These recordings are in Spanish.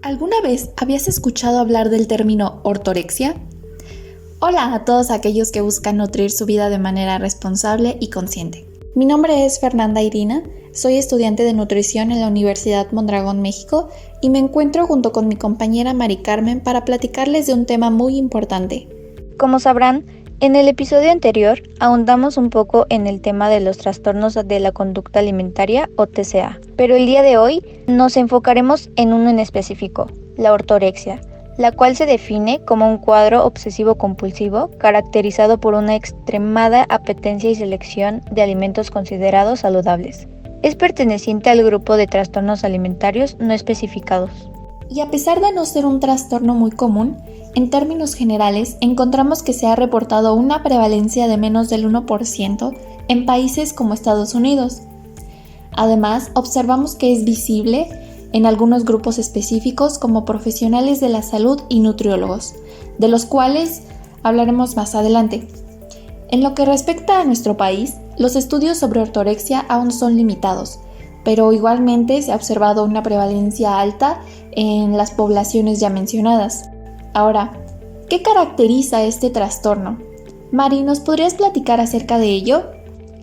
¿Alguna vez habías escuchado hablar del término ortorexia? Hola a todos aquellos que buscan nutrir su vida de manera responsable y consciente. Mi nombre es Fernanda Irina, soy estudiante de nutrición en la Universidad Mondragón, México, y me encuentro junto con mi compañera Mari Carmen para platicarles de un tema muy importante. Como sabrán, en el episodio anterior ahondamos un poco en el tema de los trastornos de la conducta alimentaria o TCA, pero el día de hoy nos enfocaremos en uno en específico, la ortorexia, la cual se define como un cuadro obsesivo-compulsivo caracterizado por una extremada apetencia y selección de alimentos considerados saludables. Es perteneciente al grupo de trastornos alimentarios no especificados. Y a pesar de no ser un trastorno muy común, en términos generales encontramos que se ha reportado una prevalencia de menos del 1% en países como Estados Unidos. Además, observamos que es visible en algunos grupos específicos como profesionales de la salud y nutriólogos, de los cuales hablaremos más adelante. En lo que respecta a nuestro país, los estudios sobre ortorexia aún son limitados, pero igualmente se ha observado una prevalencia alta en las poblaciones ya mencionadas. Ahora, ¿qué caracteriza este trastorno? Mari, ¿nos podrías platicar acerca de ello?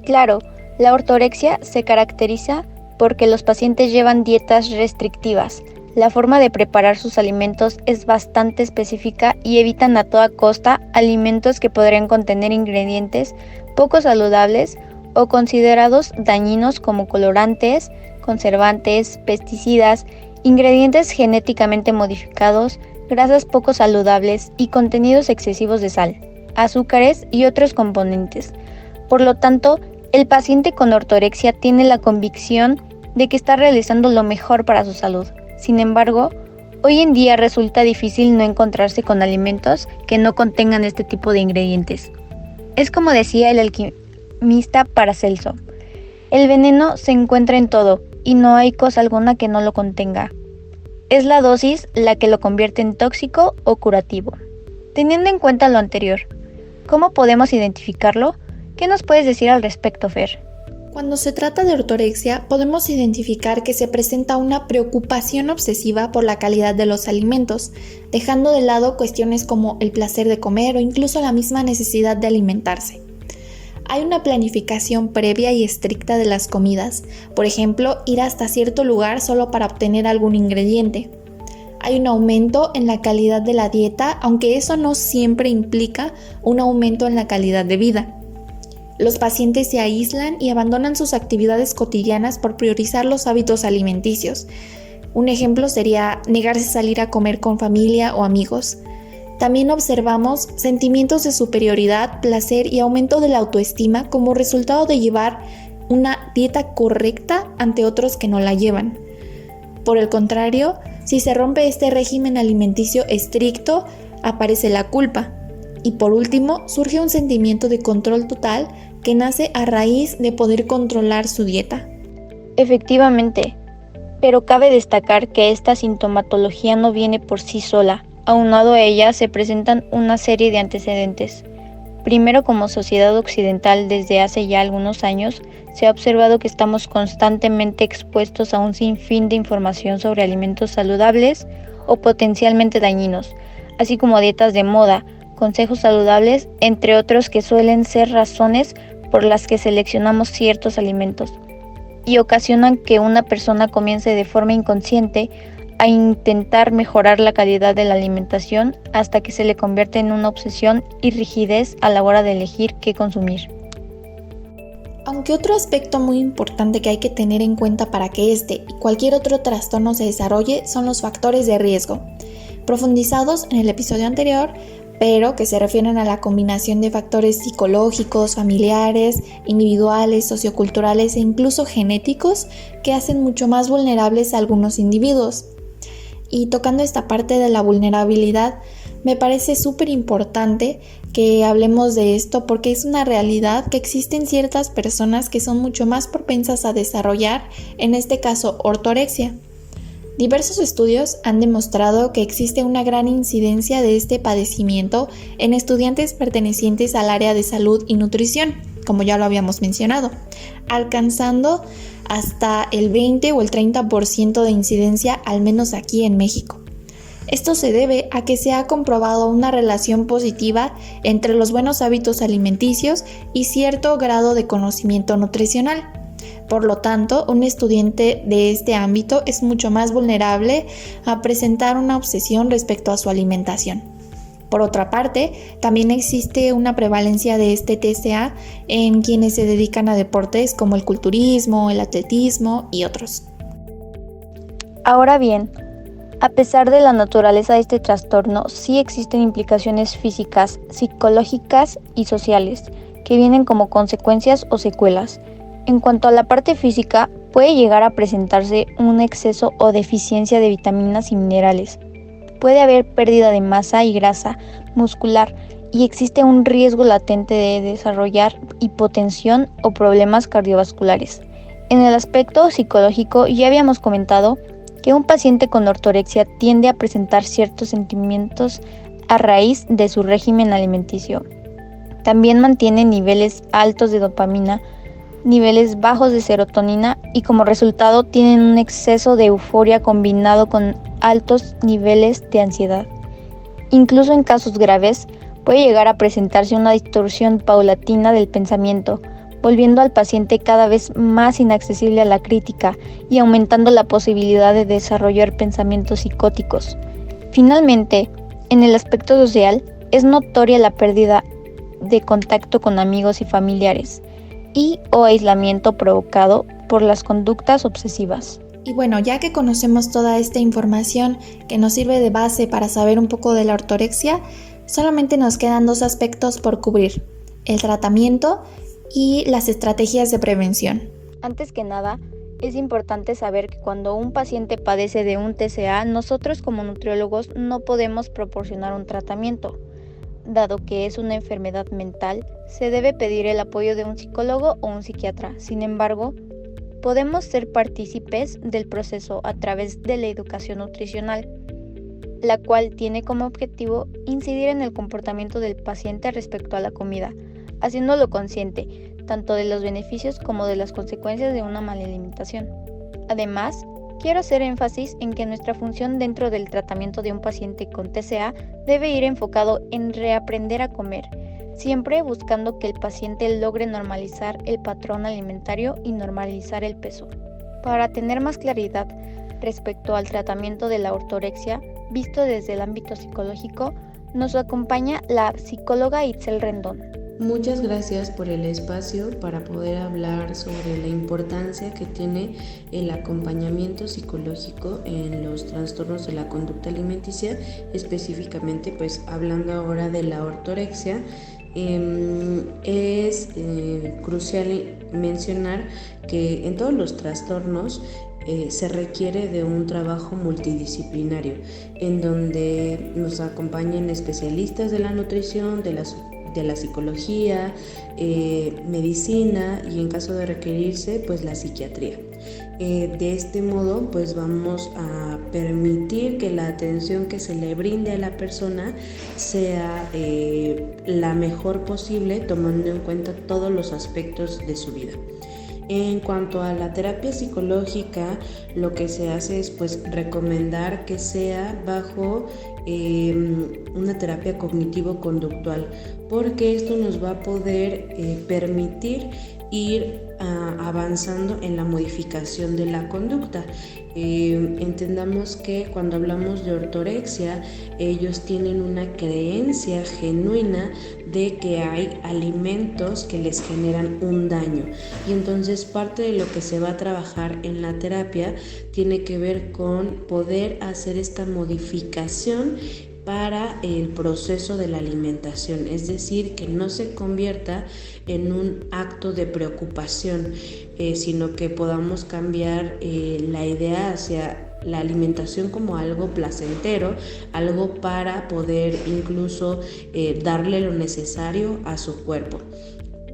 Claro, la ortorexia se caracteriza porque los pacientes llevan dietas restrictivas. La forma de preparar sus alimentos es bastante específica y evitan a toda costa alimentos que podrían contener ingredientes poco saludables o considerados dañinos como colorantes, conservantes, pesticidas, ingredientes genéticamente modificados, grasas poco saludables y contenidos excesivos de sal, azúcares y otros componentes. Por lo tanto, el paciente con ortorexia tiene la convicción de que está realizando lo mejor para su salud. Sin embargo, hoy en día resulta difícil no encontrarse con alimentos que no contengan este tipo de ingredientes. Es como decía el alquimista Paracelso: el veneno se encuentra en todo y no hay cosa alguna que no lo contenga. Es la dosis la que lo convierte en tóxico o curativo. Teniendo en cuenta lo anterior, ¿cómo podemos identificarlo? ¿Qué nos puedes decir al respecto, Fer? Cuando se trata de ortorexia, podemos identificar que se presenta una preocupación obsesiva por la calidad de los alimentos, dejando de lado cuestiones como el placer de comer o incluso la misma necesidad de alimentarse. Hay una planificación previa y estricta de las comidas, por ejemplo, ir hasta cierto lugar solo para obtener algún ingrediente. Hay un aumento en la calidad de la dieta, aunque eso no siempre implica un aumento en la calidad de vida. Los pacientes se aíslan y abandonan sus actividades cotidianas por priorizar los hábitos alimenticios. Un ejemplo sería negarse a salir a comer con familia o amigos. También observamos sentimientos de superioridad, placer y aumento de la autoestima como resultado de llevar una dieta correcta ante otros que no la llevan. Por el contrario, si se rompe este régimen alimenticio estricto, aparece la culpa. Y por último, surge un sentimiento de control total que nace a raíz de poder controlar su dieta. Efectivamente, pero cabe destacar que esta sintomatología no viene por sí sola. Aunado a ella se presentan una serie de antecedentes. Primero, como sociedad occidental desde hace ya algunos años, se ha observado que estamos constantemente expuestos a un sinfín de información sobre alimentos saludables o potencialmente dañinos, así como dietas de moda, consejos saludables, entre otros que suelen ser razones por las que seleccionamos ciertos alimentos y ocasionan que una persona comience de forma inconsciente a intentar mejorar la calidad de la alimentación hasta que se le convierte en una obsesión y rigidez a la hora de elegir qué consumir. Aunque otro aspecto muy importante que hay que tener en cuenta para que este y cualquier otro trastorno se desarrolle son los factores de riesgo, profundizados en el episodio anterior, pero que se refieren a la combinación de factores psicológicos, familiares, individuales, socioculturales e incluso genéticos que hacen mucho más vulnerables a algunos individuos. Y tocando esta parte de la vulnerabilidad, me parece súper importante que hablemos de esto porque es una realidad que existen ciertas personas que son mucho más propensas a desarrollar, en este caso, ortorexia. Diversos estudios han demostrado que existe una gran incidencia de este padecimiento en estudiantes pertenecientes al área de salud y nutrición, como ya lo habíamos mencionado, alcanzando hasta el 20 o el 30% de incidencia, al menos aquí en México. Esto se debe a que se ha comprobado una relación positiva entre los buenos hábitos alimenticios y cierto grado de conocimiento nutricional. Por lo tanto, un estudiante de este ámbito es mucho más vulnerable a presentar una obsesión respecto a su alimentación. Por otra parte, también existe una prevalencia de este TCA en quienes se dedican a deportes como el culturismo, el atletismo y otros. Ahora bien, a pesar de la naturaleza de este trastorno, sí existen implicaciones físicas, psicológicas y sociales que vienen como consecuencias o secuelas. En cuanto a la parte física, puede llegar a presentarse un exceso o deficiencia de vitaminas y minerales. Puede haber pérdida de masa y grasa muscular y existe un riesgo latente de desarrollar hipotensión o problemas cardiovasculares. En el aspecto psicológico, ya habíamos comentado que un paciente con ortorexia tiende a presentar ciertos sentimientos a raíz de su régimen alimenticio. También mantiene niveles altos de dopamina, niveles bajos de serotonina y como resultado tienen un exceso de euforia combinado con altos niveles de ansiedad. Incluso en casos graves puede llegar a presentarse una distorsión paulatina del pensamiento, volviendo al paciente cada vez más inaccesible a la crítica y aumentando la posibilidad de desarrollar pensamientos psicóticos. Finalmente, en el aspecto social, es notoria la pérdida de contacto con amigos y familiares y o aislamiento provocado por las conductas obsesivas. Y bueno, ya que conocemos toda esta información que nos sirve de base para saber un poco de la ortorexia, solamente nos quedan dos aspectos por cubrir: el tratamiento y las estrategias de prevención. Antes que nada, es importante saber que cuando un paciente padece de un TCA, nosotros como nutriólogos no podemos proporcionar un tratamiento. Dado que es una enfermedad mental, se debe pedir el apoyo de un psicólogo o un psiquiatra. Sin embargo, podemos ser partícipes del proceso a través de la educación nutricional, la cual tiene como objetivo incidir en el comportamiento del paciente respecto a la comida, haciéndolo consciente tanto de los beneficios como de las consecuencias de una mala alimentación. Además, quiero hacer énfasis en que nuestra función dentro del tratamiento de un paciente con TCA debe ir enfocado en reaprender a comer, siempre buscando que el paciente logre normalizar el patrón alimentario y normalizar el peso. Para tener más claridad respecto al tratamiento de la ortorexia, visto desde el ámbito psicológico, nos acompaña la psicóloga Itzel Rendón. Muchas gracias por el espacio para poder hablar sobre la importancia que tiene el acompañamiento psicológico en los trastornos de la conducta alimenticia, específicamente pues hablando ahora de la ortorexia. Es crucial mencionar que en todos los trastornos se requiere de un trabajo multidisciplinario en donde nos acompañen especialistas de la nutrición, de la psicología, medicina y en caso de requerirse pues la psiquiatría. De este modo pues vamos a permitir que la atención que se le brinde a la persona sea la mejor posible, tomando en cuenta todos los aspectos de su vida. En cuanto a la terapia psicológica, lo que se hace es pues recomendar que sea bajo una terapia cognitivo-conductual, porque esto nos va a poder permitir ir avanzando en la modificación de la conducta. Entendamos que cuando hablamos de ortorexia, ellos tienen una creencia genuina de que hay alimentos que les generan un daño, y entonces parte de lo que se va a trabajar en la terapia tiene que ver con poder hacer esta modificación para el proceso de la alimentación, es decir, que no se convierta en un acto de preocupación, sino que podamos cambiar la idea hacia la alimentación como algo placentero, algo para poder incluso darle lo necesario a su cuerpo.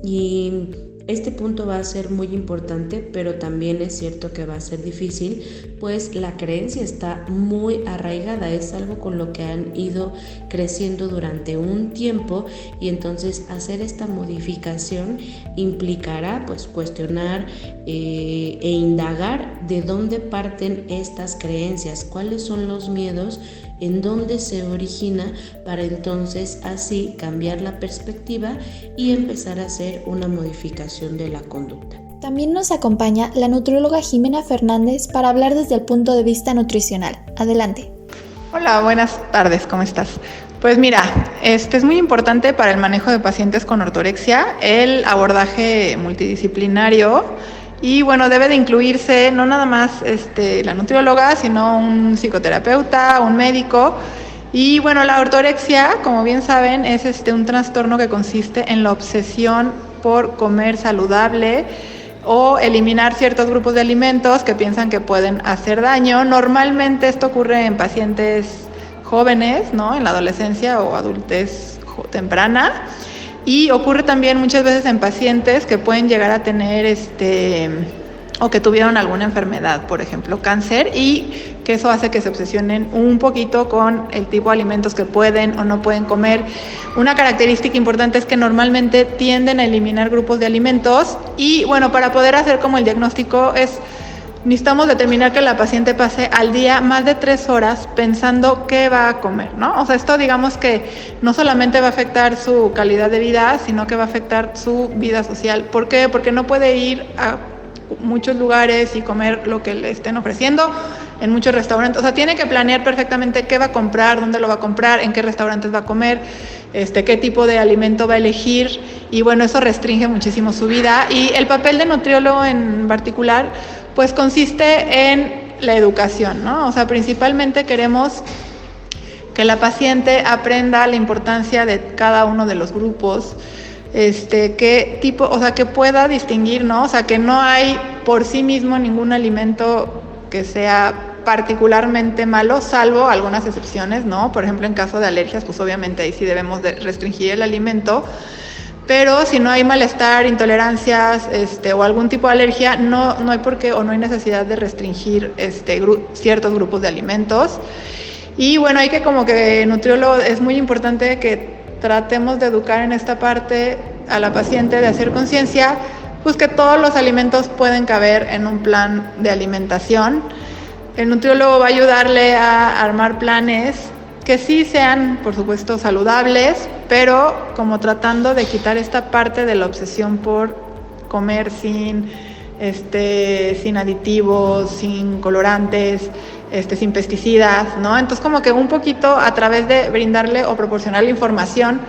Y Este punto va a ser muy importante, pero también es cierto que va a ser difícil, pues la creencia está muy arraigada, es algo con lo que han ido creciendo durante un tiempo, y entonces hacer esta modificación implicará pues cuestionar e indagar de dónde parten estas creencias, cuáles son los miedos, en dónde se origina, para entonces así cambiar la perspectiva y empezar a hacer una modificación de la conducta. También nos acompaña la nutrióloga Jimena Fernández para hablar desde el punto de vista nutricional. Adelante. Hola, buenas tardes, ¿cómo estás? Pues mira, es muy importante para el manejo de pacientes con ortorexia el abordaje multidisciplinario. Y bueno, debe de incluirse no nada más la nutrióloga, sino un psicoterapeuta, un médico. Y bueno, la ortorexia, como bien saben, es un trastorno que consiste en la obsesión por comer saludable o eliminar ciertos grupos de alimentos que piensan que pueden hacer daño. Normalmente esto ocurre en pacientes jóvenes, ¿no? En la adolescencia o adultez temprana. Y ocurre también muchas veces en pacientes que pueden llegar a tener o que tuvieron alguna enfermedad, por ejemplo cáncer, y que eso hace que se obsesionen un poquito con el tipo de alimentos que pueden o no pueden comer. Una característica importante es que normalmente tienden a eliminar grupos de alimentos, y bueno, para poder hacer como el diagnóstico necesitamos determinar que la paciente pase al día más de 3 horas pensando qué va a comer, ¿no? O sea, esto digamos que no solamente va a afectar su calidad de vida, sino que va a afectar su vida social. ¿Por qué? Porque no puede ir a muchos lugares y comer lo que le estén ofreciendo en muchos restaurantes. O sea, tiene que planear perfectamente qué va a comprar, dónde lo va a comprar, en qué restaurantes va a comer, qué tipo de alimento va a elegir, y bueno, eso restringe muchísimo su vida. Y el papel de nutriólogo en particular pues consiste en la educación, ¿no? O sea, principalmente queremos que la paciente aprenda la importancia de cada uno de los grupos, qué tipo, o sea, que pueda distinguir, ¿no? O sea, que no hay por sí mismo ningún alimento que sea particularmente malo, salvo algunas excepciones, ¿no? Por ejemplo, en caso de alergias, pues obviamente ahí sí debemos de restringir el alimento. Pero si no hay malestar, intolerancias o algún tipo de alergia, no hay por qué o no hay necesidad de restringir ciertos grupos de alimentos. Y bueno, hay que como que nutriólogo es muy importante que tratemos de educar en esta parte a la paciente, de hacer conciencia, pues que todos los alimentos pueden caber en un plan de alimentación. El nutriólogo va a ayudarle a armar planes que sí sean, por supuesto, saludables, pero como tratando de quitar esta parte de la obsesión por comer sin aditivos, sin colorantes, sin pesticidas, ¿no? Entonces como que un poquito a través de brindarle o proporcionarle información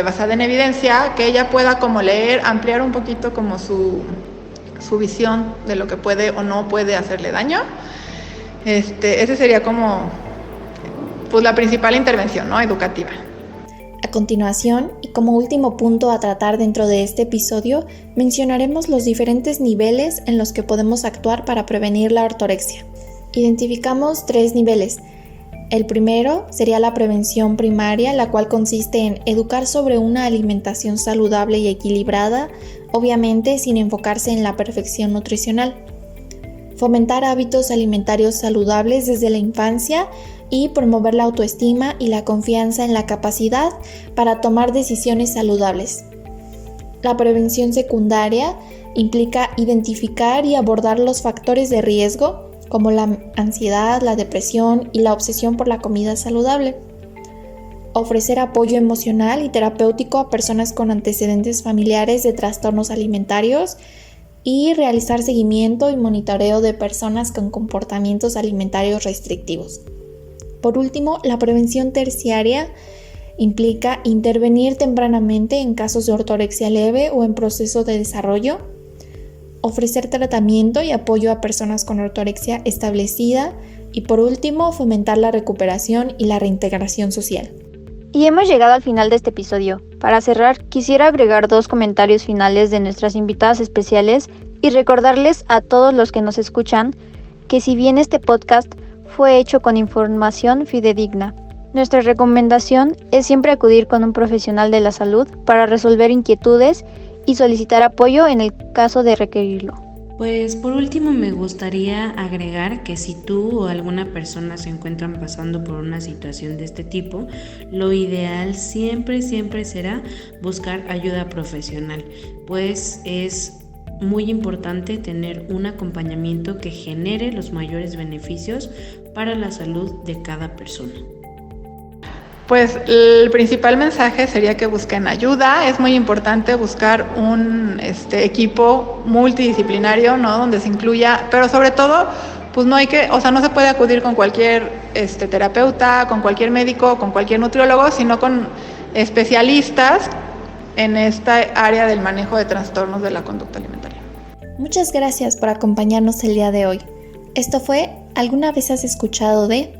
basada en evidencia, que ella pueda como leer, ampliar un poquito como su visión de lo que puede o no puede hacerle daño. Ese sería como pues la principal intervención, ¿no? Educativa. A continuación, y como último punto a tratar dentro de este episodio, mencionaremos los diferentes niveles en los que podemos actuar para prevenir la ortorexia. Identificamos 3 niveles. El primero sería la prevención primaria, la cual consiste en educar sobre una alimentación saludable y equilibrada, obviamente sin enfocarse en la perfección nutricional. Fomentar hábitos alimentarios saludables desde la infancia y promover la autoestima y la confianza en la capacidad para tomar decisiones saludables. La prevención secundaria implica identificar y abordar los factores de riesgo como la ansiedad, la depresión y la obsesión por la comida saludable. Ofrecer apoyo emocional y terapéutico a personas con antecedentes familiares de trastornos alimentarios y realizar seguimiento y monitoreo de personas con comportamientos alimentarios restrictivos. Por último, la prevención terciaria implica intervenir tempranamente en casos de ortorexia leve o en proceso de desarrollo, ofrecer tratamiento y apoyo a personas con ortorexia establecida y por último, fomentar la recuperación y la reintegración social. Y hemos llegado al final de este episodio. Para cerrar, quisiera agregar 2 comentarios finales de nuestras invitadas especiales y recordarles a todos los que nos escuchan que si bien este podcast fue hecho con información fidedigna, nuestra recomendación es siempre acudir con un profesional de la salud para resolver inquietudes y solicitar apoyo en el caso de requerirlo. Pues por último me gustaría agregar que si tú o alguna persona se encuentran pasando por una situación de este tipo, lo ideal siempre será buscar ayuda profesional, pues es muy importante tener un acompañamiento que genere los mayores beneficios para la salud de cada persona. Pues el principal mensaje sería que busquen ayuda. Es muy importante buscar un equipo multidisciplinario, ¿no? Donde se incluya, pero sobre todo, pues no se puede acudir con cualquier terapeuta, con cualquier médico, con cualquier nutriólogo, sino con especialistas en esta área del manejo de trastornos de la conducta alimentaria. Muchas gracias por acompañarnos el día de hoy. Esto fue ¿Alguna vez has escuchado de?